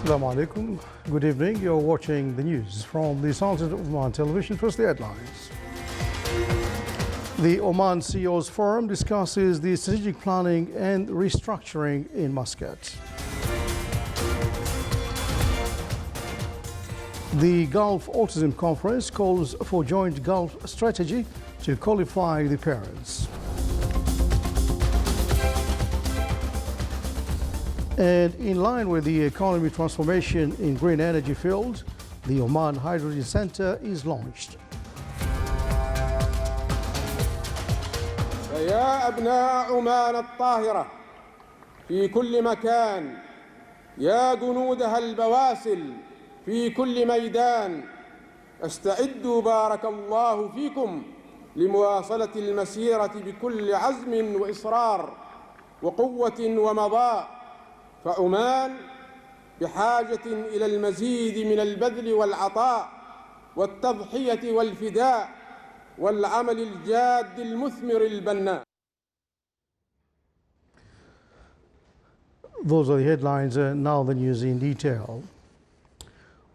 Assalamu alaikum. Good evening. You're watching the news from the Sultan of Oman television. First, the headlines. The Oman CEO's Forum discusses the strategic planning and restructuring in Muscat. The Gulf Autism Conference calls for joint Gulf strategy to qualify the parents. And in line with the economy transformation in green energy field, the Oman Hydrogen Center is launched. يا أبناء عمان الطاهرة في كل مكان، يا جنودها البواسل في كل ميدان، استعدوا بارك الله فيكم لمواصلة المسيرة بكل عزم وإصرار وقوة ومضاء، فعمان بحاجة إلى المزيد من البذل والعطاء والتضحية والفداء والعمل الجاد المثمر البناء. Those are the headlines. Now the news in detail.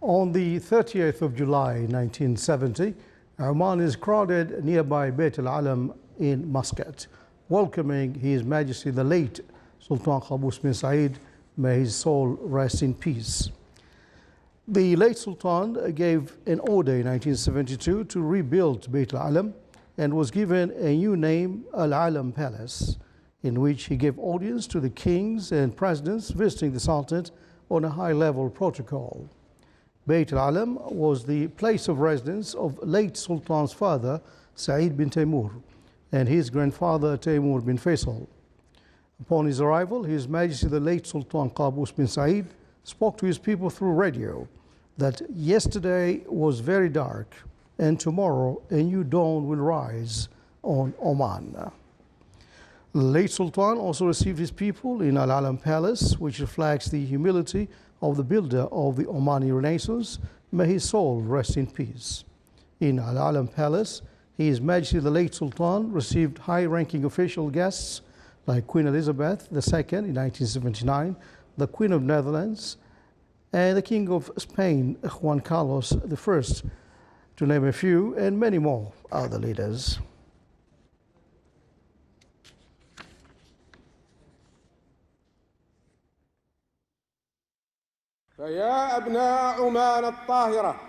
On the 30th of July 1970, Oman is crowded nearby Beit al-Alam in Muscat, welcoming His Majesty the late Sultan Qaboos bin Said. May his soul rest in peace. The late Sultan gave an order in 1972 to rebuild Beit al-Alam and was given a new name, Al-Alam Palace, in which he gave audience to the kings and presidents visiting the Sultanate on a high-level protocol. Beit al-Alam was the place of residence of late Sultan's father, Said bin Taimur, and his grandfather, Taimur bin Faisal. Upon his arrival, His Majesty the late Sultan Qaboos bin Said spoke to his people through radio that yesterday was very dark and tomorrow a new dawn will rise on Oman. The late Sultan also received his people in Al-Alam Palace, which reflects the humility of the builder of the Omani Renaissance. May his soul rest in peace. In Al-Alam Palace, His Majesty the late Sultan received high-ranking official guests like Queen Elizabeth II in 1979, the Queen of Netherlands, and the King of Spain, Juan Carlos I, to name a few, and many more other leaders. فيا أبناء عمان الطاهرة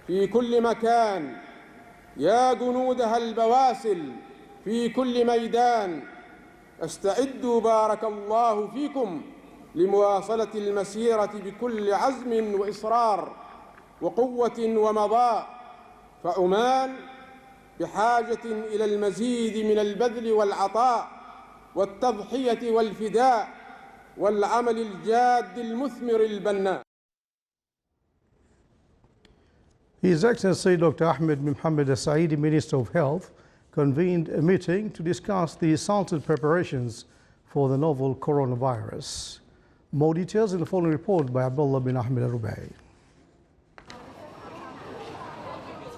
في كل مكان، يا جنودها البواسل في كل ميدان، استعدوا بارك الله فيكم لمواصلة المسيرة بكل عزم وإصرار وقوة ومضاء، فعمان بحاجة إلى المزيد من البذل والعطاء والتضحية والفداء والعمل الجاد المثمر البناء. His Excellency Dr. Ahmed bin Mohammed Al-Saidi, Minister of Health, convened a meeting to discuss the Sultanate preparations for the novel coronavirus. More details in the following report by Abdullah bin Ahmed Al-Rubai.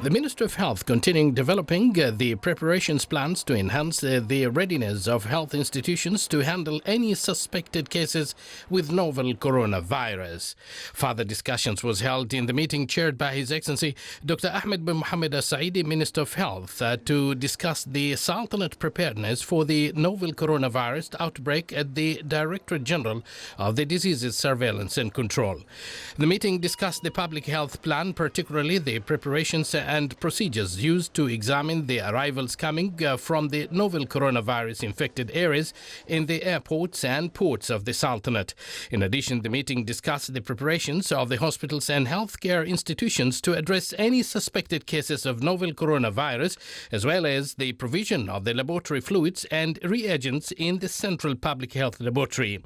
The Minister of Health continuing developing the preparations plans to enhance the readiness of health institutions to handle any suspected cases with novel coronavirus. Further discussions was held in the meeting chaired by His Excellency Dr. Ahmed bin Mohammed Al-Saidi, Minister of Health, to discuss the Sultanate preparedness for the novel coronavirus outbreak at the Directorate General of the Diseases Surveillance and Control. The meeting discussed the public health plan, particularly the preparations and procedures used to examine the arrivals coming from the novel coronavirus infected areas in the airports and ports of the Sultanate. In addition, the meeting discussed the preparations of the hospitals and healthcare institutions to address any suspected cases of novel coronavirus, as well as the provision of the laboratory fluids and reagents in the Central Public Health Laboratory.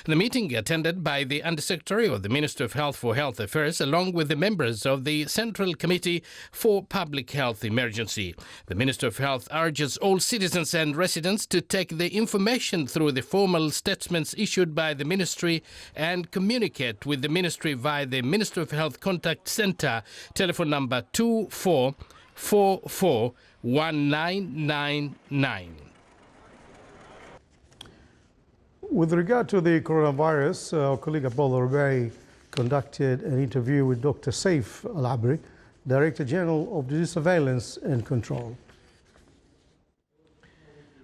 The meeting attended by the Undersecretary of the Ministry of Health for Health Affairs, along with the members of the Central Committee for Public Health Emergency. The Minister of Health urges all citizens and residents to take the information through the formal statements issued by the Ministry and communicate with the Ministry via the Ministry of Health Contact Center, telephone number 24441999. With regard to the coronavirus, our colleague Abdullah Rubai conducted an interview with Dr. Saif Al-Abri, Director General of Disease Surveillance and Control.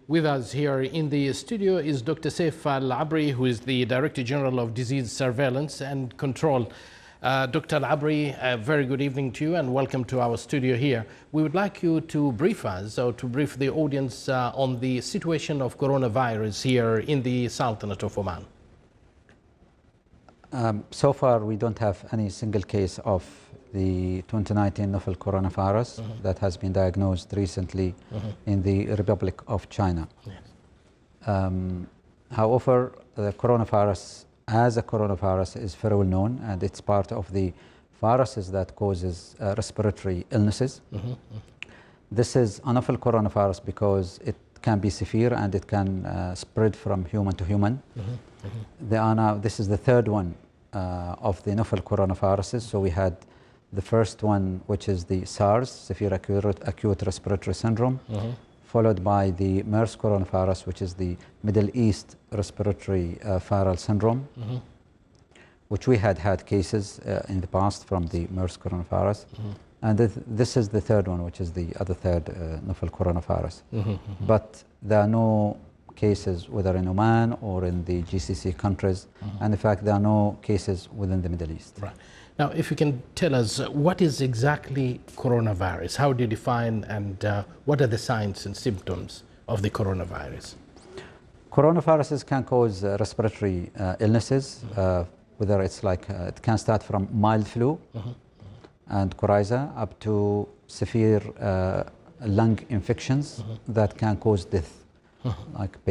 With us here in the studio is Dr. Saif Al-Abri, who is the Director General of Disease Surveillance and Control. Dr. Al-Abri, a very good evening to you and welcome to our studio here. We would like you to brief us, or to brief the audience on the situation of coronavirus here in the Sultanate of Oman. So far, we don't have any single case of the 2019 novel coronavirus that has been diagnosed recently in the Republic of China. Yes. However, the coronavirus as a coronavirus is very well known, and it's part of the viruses that causes respiratory illnesses. This is a novel coronavirus because it can be severe and it can spread from human to human. This is the third one of the novel coronaviruses. So we had the first one, which is the SARS, severe acute respiratory syndrome, followed by the MERS coronavirus, which is the Middle East respiratory viral syndrome, which we had cases in the past from the MERS coronavirus. And this is the third one, which is the other third novel coronavirus. But there are no cases whether in Oman or in the GCC countries, and in fact there are no cases within the Middle East. Right. Now, if you can tell us what is exactly coronavirus, how do you define, and what are the signs and symptoms of the coronavirus? Coronaviruses can cause respiratory illnesses, whether it's like, it can start from mild flu and coryza up to severe lung infections that can cause death. Like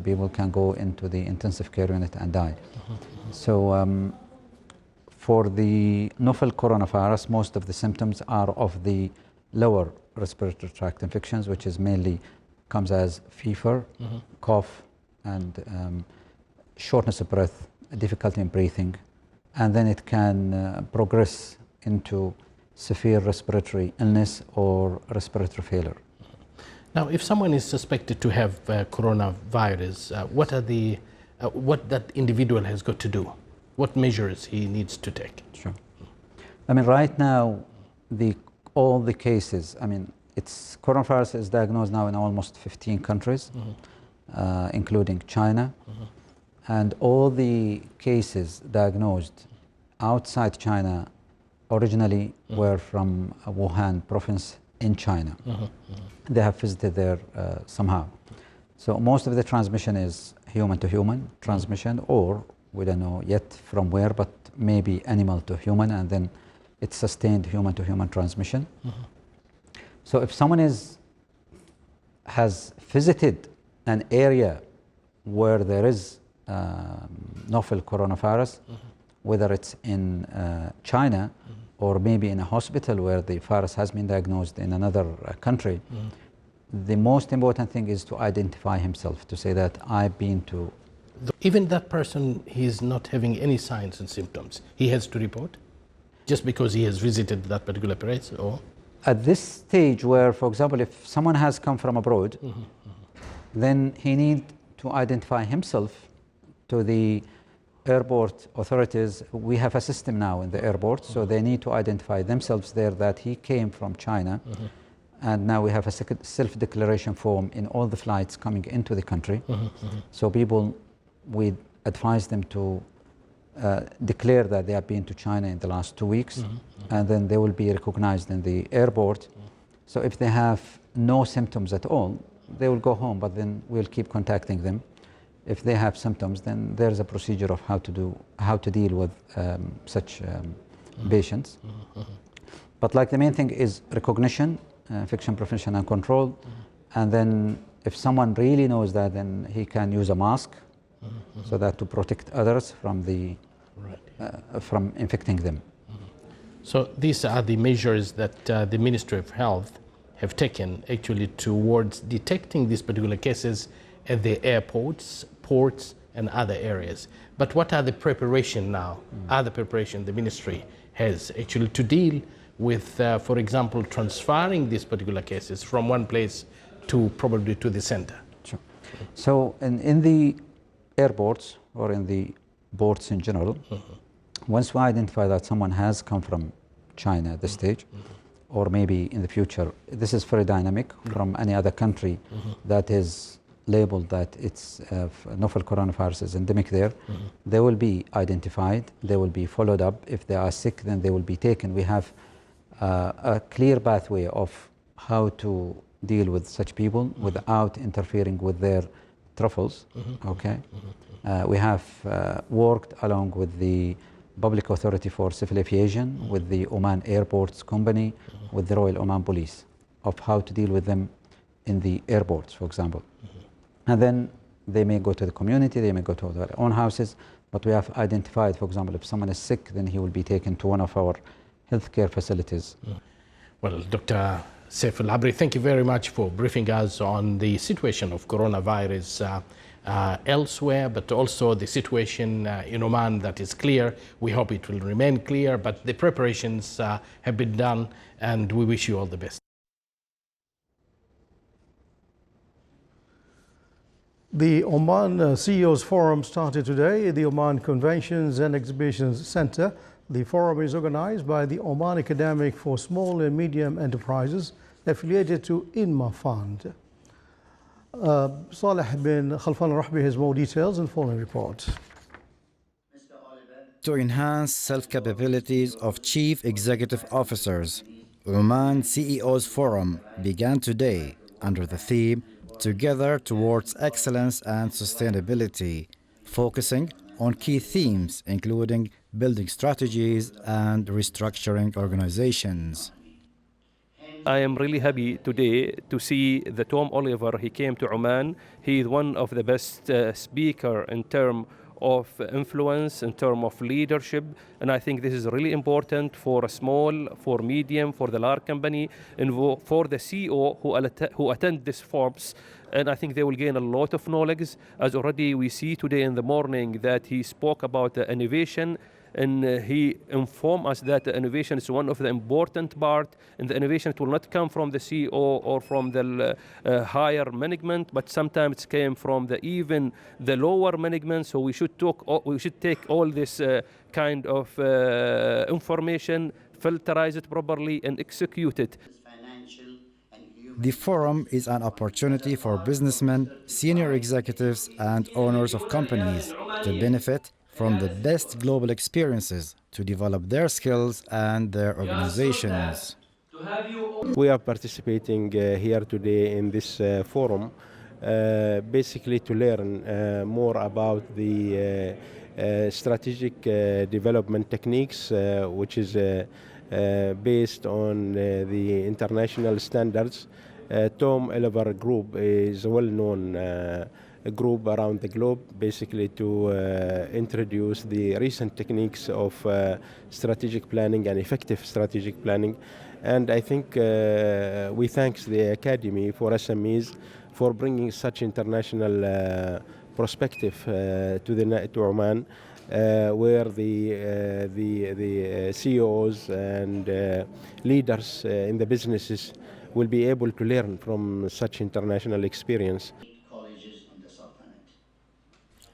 people can go into the intensive care unit and die. So for the novel coronavirus, most of the symptoms are of the lower respiratory tract infections, which is mainly comes as fever, cough, and shortness of breath, difficulty in breathing, and then it can progress into severe respiratory illness or respiratory failure. Now, if someone is suspected to have coronavirus, what that individual has got to do? What measures he needs to take? Sure. I mean, right now, all the cases, I mean, coronavirus is diagnosed now in almost 15 countries, including China. And all the cases diagnosed outside China originally were from Wuhan province in China. They have visited there somehow. So most of the transmission is human to human transmission, or we don't know yet from where, but maybe animal to human, and then it's sustained human to human transmission. So if someone has visited an area where there is novel coronavirus, whether it's in China or maybe in a hospital where the virus has been diagnosed in another country, the most important thing is to identify himself, to say that I've been to. Even that person, he's not having any signs and symptoms, he has to report just because he has visited that particular place? Or at this stage where, for example, if someone has come from abroad, then he needs to identify himself to the airport authorities. We have a system now in the airport, so they need to identify themselves there that he came from China. And now we have a self-declaration form in all the flights coming into the country. So people, we advise them to declare that they have been to China in the last 2 weeks, and then they will be recognized in the airport. So if they have no symptoms at all, they will go home, but then we'll keep contacting them. If they have symptoms, then there's a procedure of how to deal with such patients. But like the main thing is recognition, infection prevention and control, and then if someone really knows that, then he can use a mask so that to protect others from from infecting them. So these are the measures that the Ministry of Health have taken actually towards detecting these particular cases at the airports, ports, and other areas. But what are the preparation now? Other preparation the ministry has actually to deal with, for example, transferring these particular cases from one place to probably to the center? Sure. So in the airports or in the ports in general, Once we identify that someone has come from China at this stage, or maybe in the future, this is very dynamic from any other country that is labeled that it's novel coronavirus is endemic there, they will be identified, they will be followed up. If they are sick, then they will be taken. We have a clear pathway of how to deal with such people without interfering with their truffles. Okay, we have worked along with the Public Authority for Civil Aviation, with the Oman Airports Company, with the Royal Oman Police, of how to deal with them in the airports, for example. And then they may go to the community, they may go to their own houses, but we have identified, for example, if someone is sick, then he will be taken to one of our healthcare facilities. Well, Dr. Saif Al-Abri, thank you very much for briefing us on the situation of coronavirus elsewhere, but also the situation in Oman that is clear. We hope it will remain clear, but the preparations have been done, and we wish you all the best. The Oman CEOs Forum started today at the Oman Conventions and Exhibitions Center. The forum is organized by the Oman Academic for Small and Medium Enterprises, affiliated to INMA Fund. Saleh bin Khalfan Al-Rahbi has more details in the following report. To enhance self-capabilities of chief executive officers, Oman CEOs Forum began today under the theme Together Towards Excellence and Sustainability, focusing on key themes including building strategies and restructuring organizations. I am really happy today to see that Tom Oliver, he came to Oman. He is one of the best speaker in terms of influence, in terms of leadership, and I think this is really important for a small, for medium, for the large company, and for the CEO who attend these forums. And I think they will gain a lot of knowledge, as already we see today in the morning that he spoke about the innovation, and he informed us that the innovation is one of the important part, and the innovation will not come from the CEO or from the higher management, but sometimes it came from even the lower management. So we should take all this kind of information, filterize it properly, and execute it. The forum is an opportunity for businessmen, senior executives, and owners of companies to benefit from the best global experiences to develop their skills and their organizations. We are participating here today in this forum basically to learn more about the strategic development techniques, which is based on the international standards. Tom Oliver Group is a well-known group around the globe, basically to introduce the recent techniques of strategic planning and effective strategic planning. And I think we thank the Academy for SMEs for bringing such international perspective to Oman, where the CEOs and leaders in the businesses will be able to learn from such international experience.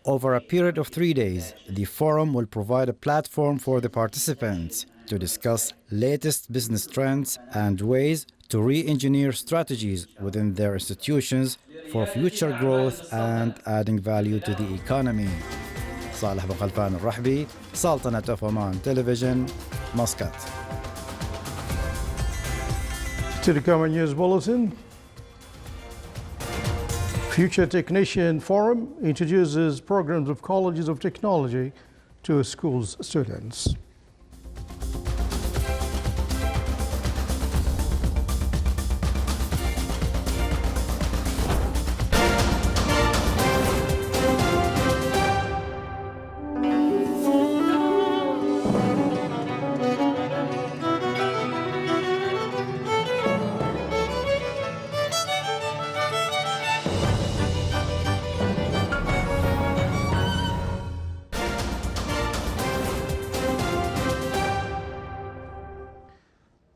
Over a period of 3 days, the forum will provide a platform for the participants to discuss latest business trends and ways to re-engineer strategies within their institutions for future growth and adding value to the economy. Saleh bin Khalfan Al-Rahbi, Sultanate of Oman Television, Muscat. To the Common News Bulletin. Future Technician Forum introduces programs of colleges of technology to schools students.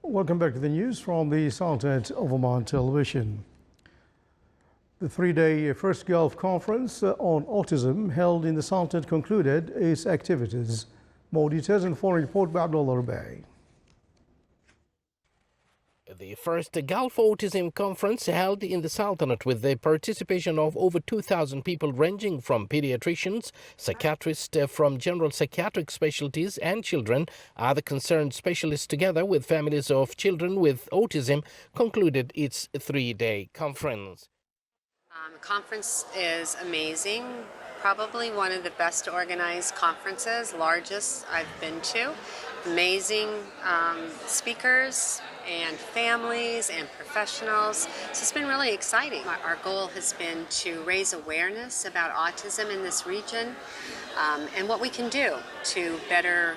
Welcome back to the news from the Sultanate of Oman Television. The three-day First Gulf Conference on Autism held in the Sultanate concluded its activities. More details in the following report by Abdullah Rubai. The first Gulf Autism Conference held in the Sultanate with the participation of over 2,000 people ranging from pediatricians, psychiatrists from general psychiatric specialties and children, other concerned specialists together with families of children with autism concluded its three-day conference. The conference is amazing. Probably one of the best organized conferences, largest I've been to. Amazing speakers and families and professionals. So it's been really exciting. Our goal has been to raise awareness about autism in this region and what we can do to better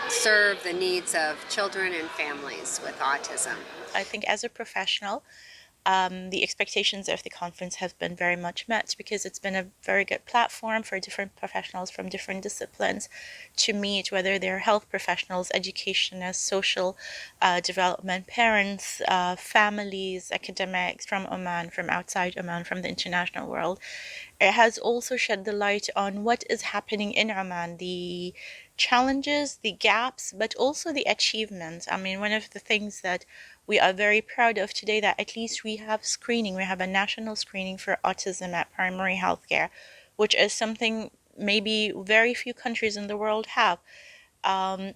serve the needs of children and families with autism. I think as a professional, the expectations of the conference have been very much met because it's been a very good platform for different professionals from different disciplines to meet, whether they're health professionals, educationists, social development, parents, families, academics from Oman, from outside Oman, from the international world. It has also shed the light on what is happening in Oman, the challenges, the gaps, but also the achievements. I mean, one of the things that we are very proud of today that at least we have screening. We have a national screening for autism at primary healthcare, which is something maybe very few countries in the world have.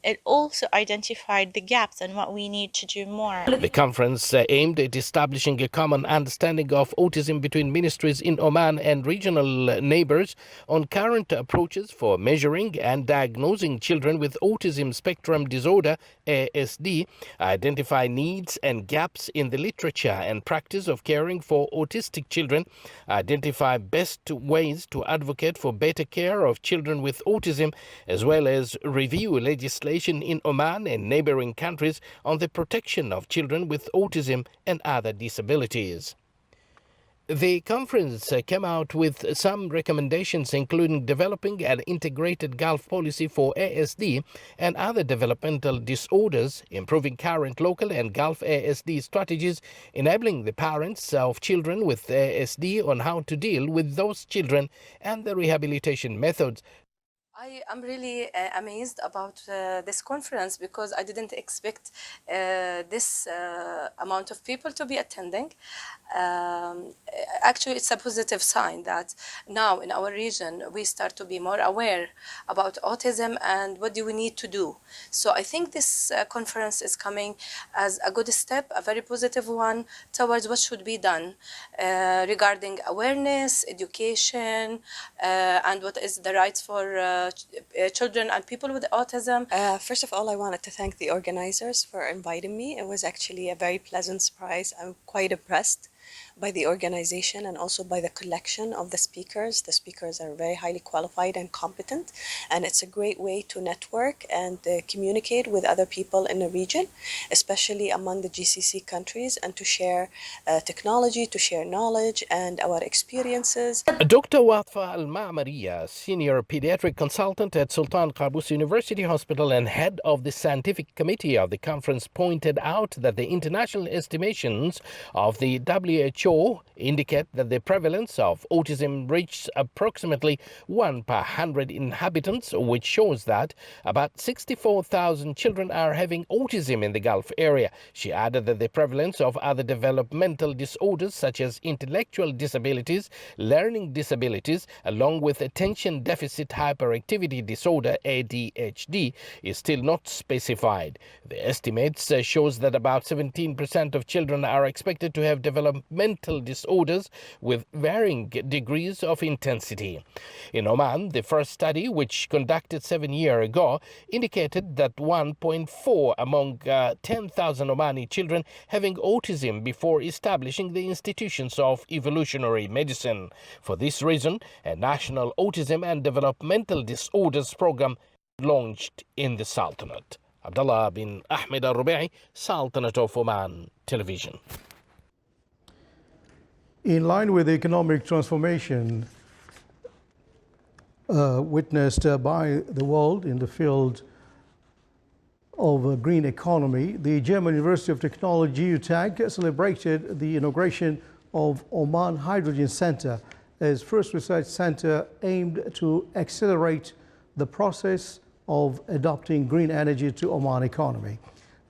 It also identified the gaps and what we need to do more. The conference aimed at establishing a common understanding of autism between ministries in Oman and regional neighbors on current approaches for measuring and diagnosing children with autism spectrum disorder, ASD, identify needs and gaps in the literature and practice of caring for autistic children, identify best ways to advocate for better care of children with autism, as well as review legislation in Oman and neighboring countries on the protection of children with autism and other disabilities. The conference came out with some recommendations, including developing an integrated Gulf policy for ASD and other developmental disorders, improving current local and Gulf ASD strategies, enabling the parents of children with ASD on how to deal with those children and the rehabilitation methods. I am really amazed about this conference because I didn't expect this amount of people to be attending. Actually, it's a positive sign that now in our region we start to be more aware about autism and what do we need to do. So I think this conference is coming as a good step, a very positive one towards what should be done regarding awareness, education, and what is the rights for children and people with autism. First of all, I wanted to thank the organizers for inviting me. It was actually a very pleasant surprise. I'm quite impressed by the organization and also by the collection of the speakers. The speakers are very highly qualified and competent, and it's a great way to network and communicate with other people in the region, especially among the GCC countries, and to share technology, to share knowledge and our experiences. Dr. Watfa Al-Ma'mariya, Senior Pediatric Consultant at Sultan Qaboos University Hospital and head of the scientific committee of the conference, pointed out that the international estimations of the WHO indicate that the prevalence of autism reaches approximately 1 per 100 inhabitants, which shows that about 64,000 children are having autism in the Gulf area. She added that the prevalence of other developmental disorders such as intellectual disabilities, learning disabilities, along with attention deficit hyperactivity disorder, ADHD, is still not specified. The estimates shows that about 17% of children are expected to have developmental disorders with varying degrees of intensity. In Oman, the first study, which conducted 7 years ago, indicated that 1.4 among 10,000 Omani children having autism before establishing the institutions of evolutionary medicine. For this reason, a national autism and developmental disorders program launched in the Sultanate. Abdullah bin Ahmed Al-Rubai, Sultanate of Oman Television. In line with the economic transformation witnessed by the world in the field of green economy, the German University of Technology, UTAG, celebrated the inauguration of Oman Hydrogen Center as first research center aimed to accelerate the process of adopting green energy to Oman economy.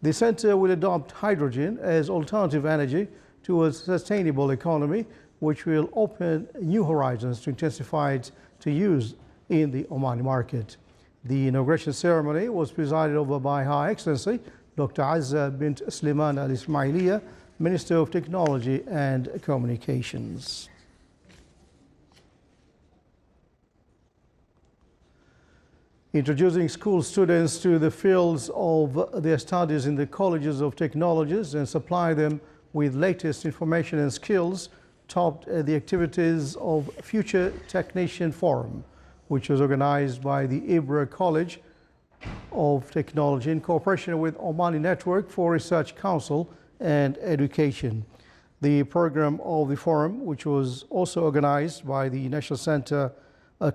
The center will adopt hydrogen as alternative energy to a sustainable economy, which will open new horizons to intensify its use in the Omani market. The inauguration ceremony was presided over by Her Excellency Dr. Azza bint Sliman Al Ismailiya, Minister of Technology and Communications. Introducing school students to the fields of their studies in the colleges of technologies and supply them with latest information and skills topped the activities of Future Technician Forum, which was organized by the Ibra College of Technology in cooperation with Omani Network for Research Council and Education. The program of the forum, which was also organized by the National Center,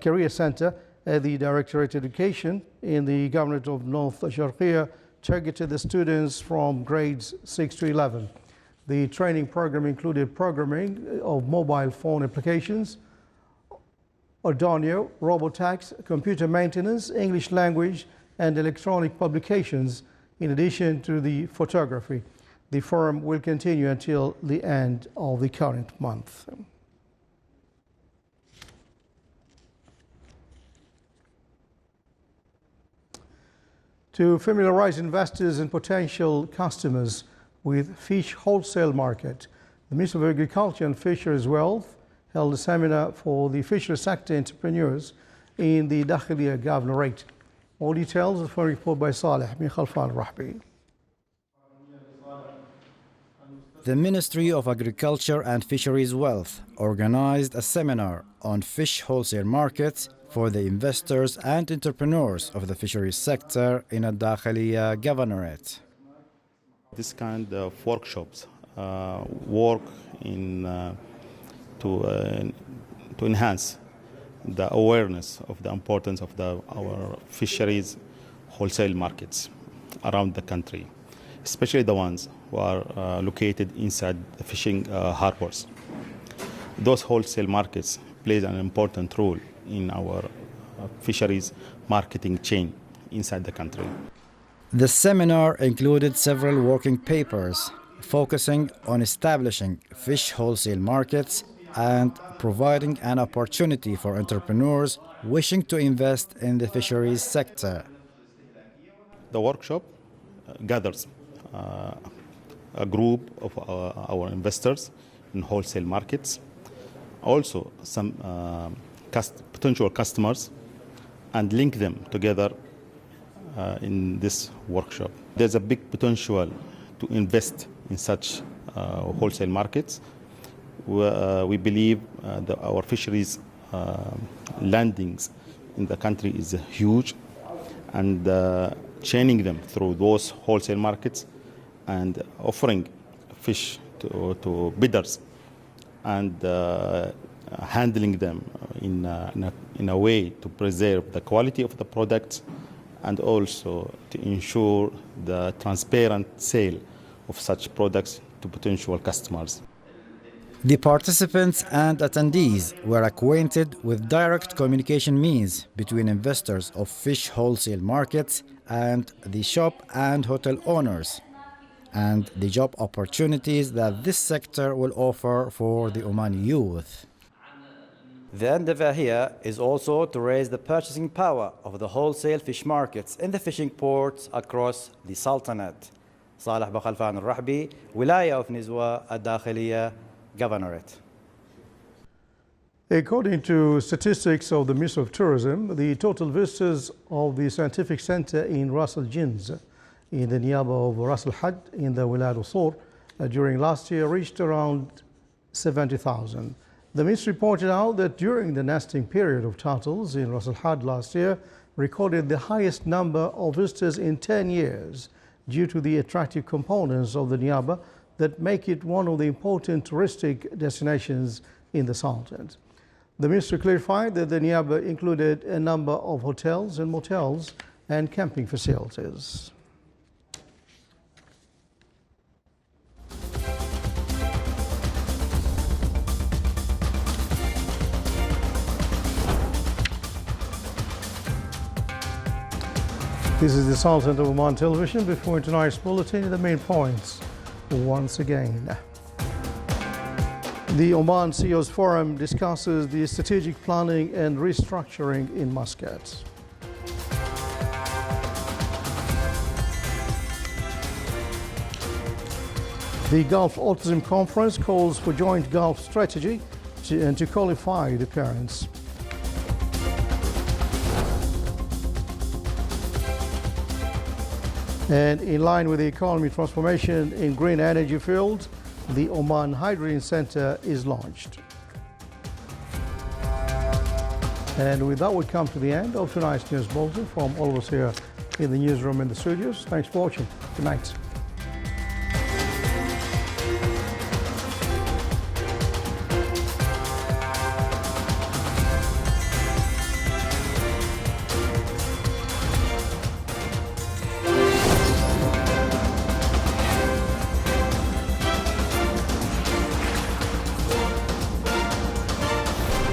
Career Center, the Directorate of Education in the Governorate of North Sharqiya, targeted the students from grades 6 to 11. The training program included programming of mobile phone applications, Arduino, robotax, computer maintenance, English language, and electronic publications, in addition to the photography. The forum will continue until the end of the current month. To familiarize investors and potential customers with fish wholesale market, the Ministry of Agriculture and Fisheries Wealth held a seminar for the fisheries sector entrepreneurs in the Dakhiliya Governorate. All details are reported by Saleh bin Khalfan Rahbi. The Ministry of Agriculture and Fisheries Wealth organized a seminar on fish wholesale markets for the investors and entrepreneurs of the fisheries sector in a Dakhiliya Governorate. This kind of workshops work to enhance the awareness of the importance of our fisheries wholesale markets around the country, especially the ones who are located inside the fishing harbors. Those wholesale markets play an important role in our fisheries marketing chain inside the country. The seminar included several working papers focusing on establishing fish wholesale markets and providing an opportunity for entrepreneurs wishing to invest in the fisheries sector. The workshop gathers a group of our investors in wholesale markets, also some potential customers, and link them together in this workshop. There's a big potential to invest in such wholesale markets. We believe that our fisheries landings in the country is huge, and chaining them through those wholesale markets and offering fish to bidders and handling them in a way to preserve the quality of the products and also to ensure the transparent sale of such products to potential customers. The participants and attendees were acquainted with direct communication means between investors of fish wholesale markets and the shop and hotel owners, and the job opportunities that this sector will offer for the Omani youth. The endeavor here is also to raise the purchasing power of the wholesale fish markets in the fishing ports across the Sultanate. Saleh bin Khalfan Rahbi, Wilaya of Nizwa, Dakhiliya Governorate. According to statistics of the Ministry of Tourism, the total visitors of the Scientific Center in Ras Al Jins in the Niaba of Ras Al Had in the Wilad al Sur during last year reached around 70,000. The ministry pointed out that during the nesting period of turtles in Ras Al Had last year recorded the highest number of visitors in 10 years due to the attractive components of the Niaba that make it one of the important touristic destinations in the Sultanate. The ministry clarified that the Niaba included a number of hotels and motels and camping facilities. This is the Sultan of Oman Television. Before tonight's bulletin, the main points once again. The Oman CEOs Forum discusses the strategic planning and restructuring in Muscat. The Gulf Autism Conference calls for joint Gulf strategy to qualify the parents. And in line with the economy transformation in green energy field, the Oman Hydrogen Center is launched. And with that, we come to the end of tonight's news bulletin from all of us here in the newsroom and the studios. Thanks for watching. Good night.